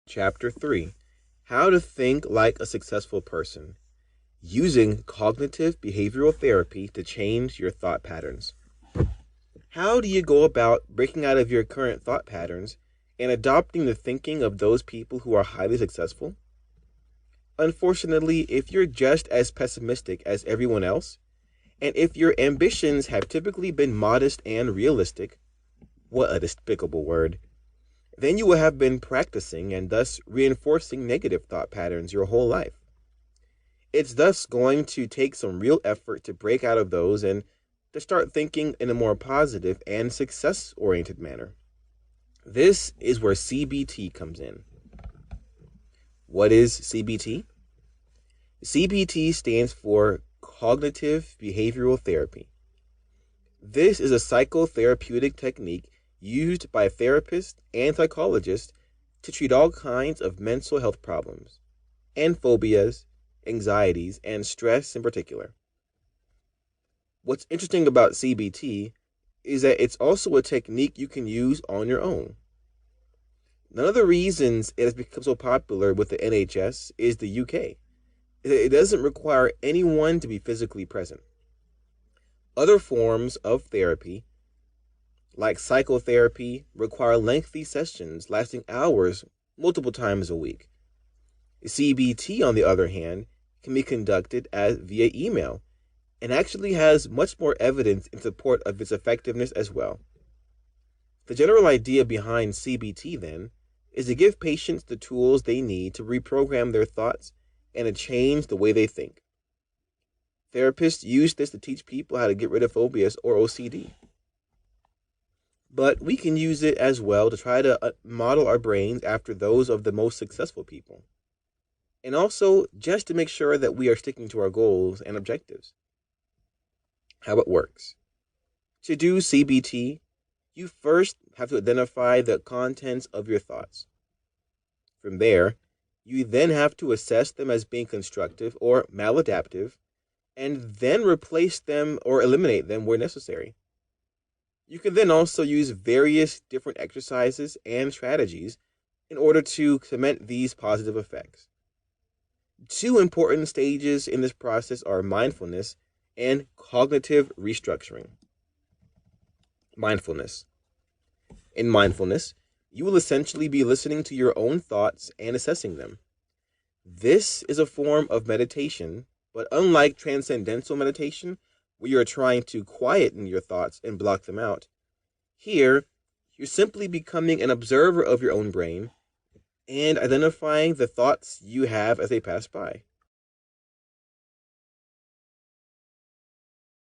Chapter 3: How to Think Like a Successful Person, Using Cognitive Behavioral Therapy to Change Your Thought Patterns. How do you go about breaking out of your current thought patterns and adopting the thinking of those people who are highly successful? Unfortunately, if you're just as pessimistic as everyone else, and if your ambitions have typically been modest and realistic, what a despicable word, then you will have been practicing and thus reinforcing negative thought patterns your whole life. It's thus going to take some real effort to break out of those and to start thinking in a more positive and success-oriented manner. This is where CBT comes in. What is CBT? CBT stands for Cognitive Behavioral Therapy. This is a psychotherapeutic technique used by therapists and psychologists to treat all kinds of mental health problems, and phobias, anxieties, and stress in particular. What's interesting about CBT is that it's also a technique you can use on your own. None of the reasons it has become so popular with the NHS is the UK. It doesn't require anyone to be physically present. Other forms of therapy, like psychotherapy, require lengthy sessions lasting hours multiple times a week. CBT, on the other hand, can be conducted via email and actually has much more evidence in support of its effectiveness as well. The general idea behind CBT, then, is to give patients the tools they need to reprogram their thoughts and to change the way they think. Therapists use this to teach people how to get rid of phobias or OCD. But we can use it as well to try to model our brains after those of the most successful people. And also just to make sure that we are sticking to our goals and objectives. How it works. To do CBT, you first have to identify the contents of your thoughts. From there, you then have to assess them as being constructive or maladaptive, and then replace them or eliminate them where necessary. You can then also use various different exercises and strategies in order to cement these positive effects. Two important stages in this process are mindfulness and cognitive restructuring. Mindfulness. In mindfulness, you will essentially be listening to your own thoughts and assessing them. This is a form of meditation, but unlike transcendental meditation, where you're trying to quieten your thoughts and block them out, here, you're simply becoming an observer of your own brain and identifying the thoughts you have as they pass by.